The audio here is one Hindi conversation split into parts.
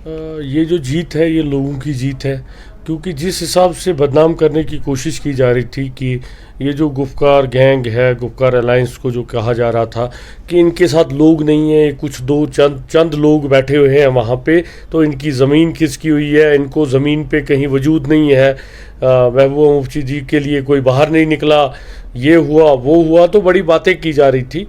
ये जो जीत है ये लोगों की जीत है, क्योंकि जिस हिसाब से बदनाम करने की कोशिश की जा रही थी कि ये जो गुपकार गैंग है, गुपकार अलायंस को जो कहा जा रहा था कि इनके साथ लोग नहीं है, कुछ दो चंद लोग बैठे हुए हैं वहाँ पे, तो इनकी ज़मीन किसकी हुई है, इनको ज़मीन पे कहीं वजूद नहीं है, महबूबा मुफ्ती जी के लिए कोई बाहर नहीं निकला, ये हुआ वो हुआ, तो बड़ी बातें की जा रही थी।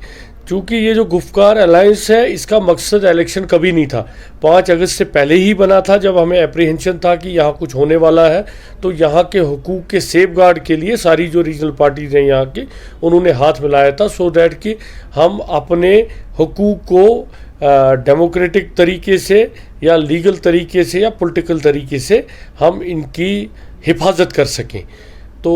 चूँकि ये जो गुपकार अलायंस है इसका मकसद इलेक्शन कभी नहीं था, 5 अगस्त से पहले ही बना था, जब हमें एप्रीहेंशन था कि यहाँ कुछ होने वाला है, तो यहाँ के हुकूक के सेफ गार्ड के लिए सारी जो रीजनल पार्टीज हैं यहाँ की, उन्होंने हाथ मिलाया था, सो दैट कि हम अपने हुकूक को डेमोक्रेटिक तरीके से या लीगल तरीके से या पॉलिटिकल तरीके से हम इनकी हिफाजत कर सकें। तो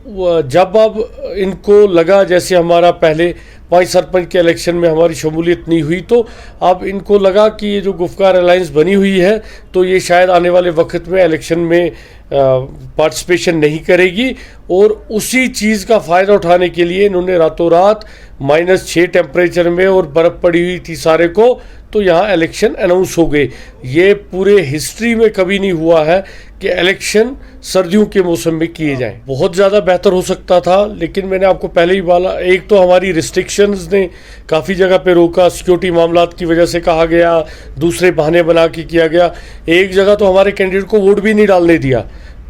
जब अब इनको लगा, जैसे हमारा पहले 5 सरपंच के इलेक्शन में हमारी शमूलियत नहीं हुई, तो अब इनको लगा कि ये जो गुपकार अलायंस बनी हुई है तो ये शायद आने वाले वक्त में इलेक्शन में पार्टिसिपेशन नहीं करेगी, और उसी चीज़ का फ़ायदा उठाने के लिए इन्होंने रातों रात -6 टेम्परेचर में और बर्फ़ पड़ी हुई थी सारे को, तो यहाँ इलेक्शन अनाउंस हो गए। ये पूरे हिस्ट्री में कभी नहीं हुआ है कि इलेक्शन सर्दियों के मौसम में किए जाएं। बहुत ज़्यादा बेहतर हो सकता था, लेकिन मैंने आपको पहले ही बोला, एक तो हमारी रिस्ट्रिक्शंस ने काफ़ी जगह पे रोका, सिक्योरिटी मामलात की वजह से कहा गया, दूसरे बहाने बना के किया गया, एक जगह तो हमारे कैंडिडेट को वोट भी नहीं डालने दिया।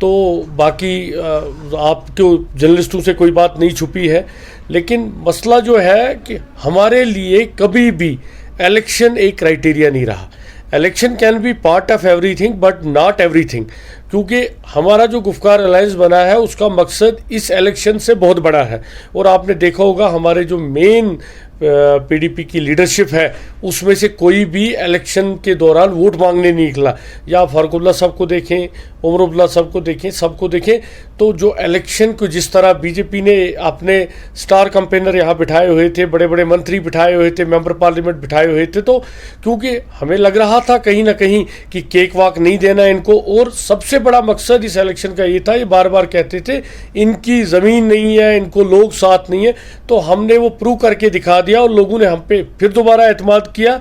तो बाकी आपको जर्नलिस्टों से कोई बात नहीं छुपी है, लेकिन मसला जो है कि हमारे लिए कभी भी इलेक्शन एक क्राइटेरिया नहीं रहा। Election can be part of everything but not everything, क्योंकि हमारा जो गुपकार अलायंस बना है उसका मकसद इस इलेक्शन से बहुत बड़ा है। और आपने देखा होगा हमारे जो मेन पीडीपी की लीडरशिप है उसमें से कोई भी इलेक्शन के दौरान वोट मांगने नहीं निकला। या फारूकुल्लाह साहब को देखें, उमर अब्दुल्ला साहब को देखें, सबको देखें, तो जो इलेक्शन को जिस तरह बीजेपी ने अपने स्टार कैंपेनर यहाँ बिठाए हुए थे, बड़े बड़े मंत्री बिठाए हुए थे, मेंबर पार्लियामेंट बिठाए हुए थे, तो क्योंकि हमें लग रहा था कहीं ना कहीं कि केक वाक नहीं देना इनको, और सबसे बड़ा मकसद इस इलेक्शन का ये था, ये बार बार कहते थे इनकी ज़मीन नहीं है, इनको लोग साथ नहीं है, तो हमने वो प्रूव करके दिखा दिया, और लोगों ने हम पे फिर दोबारा एतमाद किया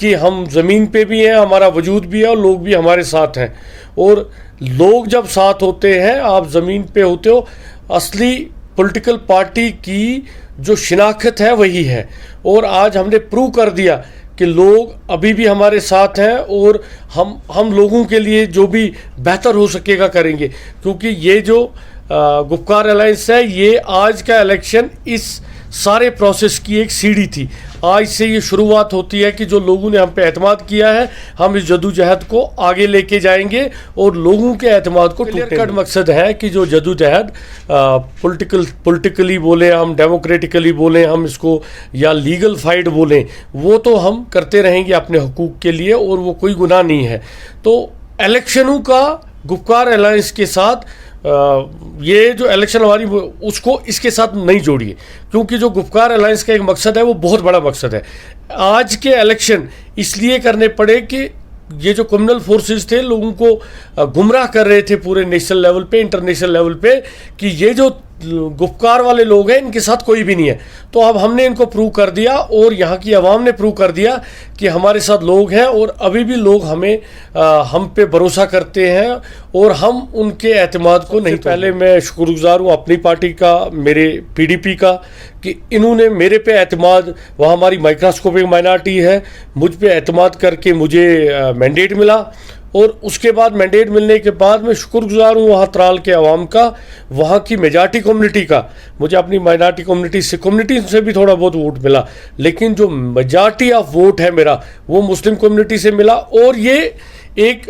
कि हम ज़मीन पे भी हैं, हमारा वजूद भी है और लोग भी हमारे साथ हैं। और लोग जब साथ होते हैं, आप ज़मीन पे होते हो, असली पॉलिटिकल पार्टी की जो शिनाख्त है वही है। और आज हमने प्रूव कर दिया कि लोग अभी भी हमारे साथ हैं, और हम लोगों के लिए जो भी बेहतर हो सकेगा करेंगे, क्योंकि ये जो गुपकार अलायंस है, ये आज का इलेक्शन इस सारे प्रोसेस की एक सीढ़ी थी। आज से ये शुरुआत होती है कि जो लोगों ने हम पे एतमाद किया है, हम इस जदोजहद को आगे लेके जाएंगे और लोगों के एतमाद को क्लियर कट मकसद है कि जो जदोजहद पॉलिटिकली बोलें हम, डेमोक्रेटिकली बोलें हम इसको, या लीगल फाइट बोलें, वो तो हम करते रहेंगे अपने हुकूक के लिए, और वो कोई गुनाह नहीं है। तो इलेक्शनों का गुपकार अलायंस के साथ ये जो इलेक्शन हमारी उसको इसके साथ नहीं जोड़िए, क्योंकि जो गुपकार अलायंस का एक मकसद है वो बहुत बड़ा मकसद है। आज के इलेक्शन इसलिए करने पड़े कि ये जो कम्युनल फोर्सेस थे लोगों को गुमराह कर रहे थे पूरे नेशनल लेवल पे, इंटरनेशनल लेवल पे, कि ये जो गुपकार वाले लोग हैं इनके साथ कोई भी नहीं है। तो अब हमने इनको प्रूव कर दिया, और यहाँ की आवाम ने प्रूव कर दिया कि हमारे साथ लोग हैं, और अभी भी लोग हम पे भरोसा करते हैं, और हम उनके एतमाद को नहीं। पहले मैं शुक्रगुजार हूँ अपनी पार्टी का, मेरे पीडीपी का, कि इन्होंने मेरे पे एतमाद, वहाँ हमारी माइक्रोस्कोपिक माइनॉरिटी है, मुझ पे एतमाद करके मुझे मैंडेट मिला, और उसके बाद मैंडेट मिलने के बाद मैं शुक्रगुजार हूँ वहाँ त्राल के अवाम का, वहाँ की मेजॉरिटी कम्युनिटी का। मुझे अपनी माइनॉरिटी कम्युनिटी से भी थोड़ा बहुत वोट मिला, लेकिन जो मेजॉरिटी ऑफ वोट है मेरा वो मुस्लिम कम्युनिटी से मिला। और ये एक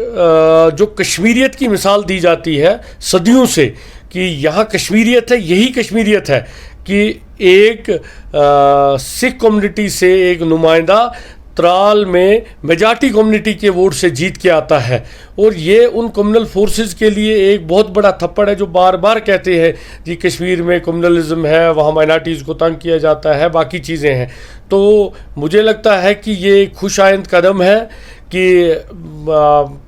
जो कश्मीरियत की मिसाल दी जाती है सदियों से कि यहाँ कश्मीरियत है, यही कश्मीरियत है कि एक सिख कम्युनिटी से एक नुमाइंदा त्राल में मेजॉरिटी कम्युनिटी के वोट से जीत के आता है। और ये उन कम्युनल फोर्सेस के लिए एक बहुत बड़ा थप्पड़ है, जो बार बार कहते हैं जी कश्मीर में कम्युनलिज्म है, वहाँ माइनॉरिटीज़ को तंग किया जाता है, बाकी चीज़ें हैं। तो मुझे लगता है कि ये खुशाइंद कदम है कि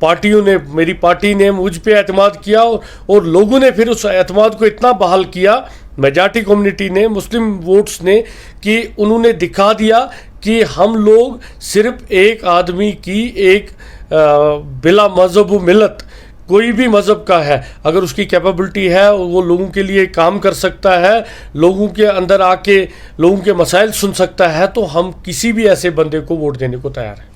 पार्टियों ने, मेरी पार्टी ने मुझ पे एतमाद किया, और लोगों ने फिर उस एतमाद को इतना बहाल किया, मेजॉरिटी कम्युनिटी ने, मुस्लिम वोट्स ने, कि उन्होंने दिखा दिया कि हम लोग सिर्फ एक आदमी की एक बिला मजहब व मिलत, कोई भी मज़हब का है, अगर उसकी कैपेबिलिटी है वो लोगों के लिए काम कर सकता है, लोगों के अंदर आके लोगों के मसाइल सुन सकता है, तो हम किसी भी ऐसे बंदे को वोट देने को तैयार हैं।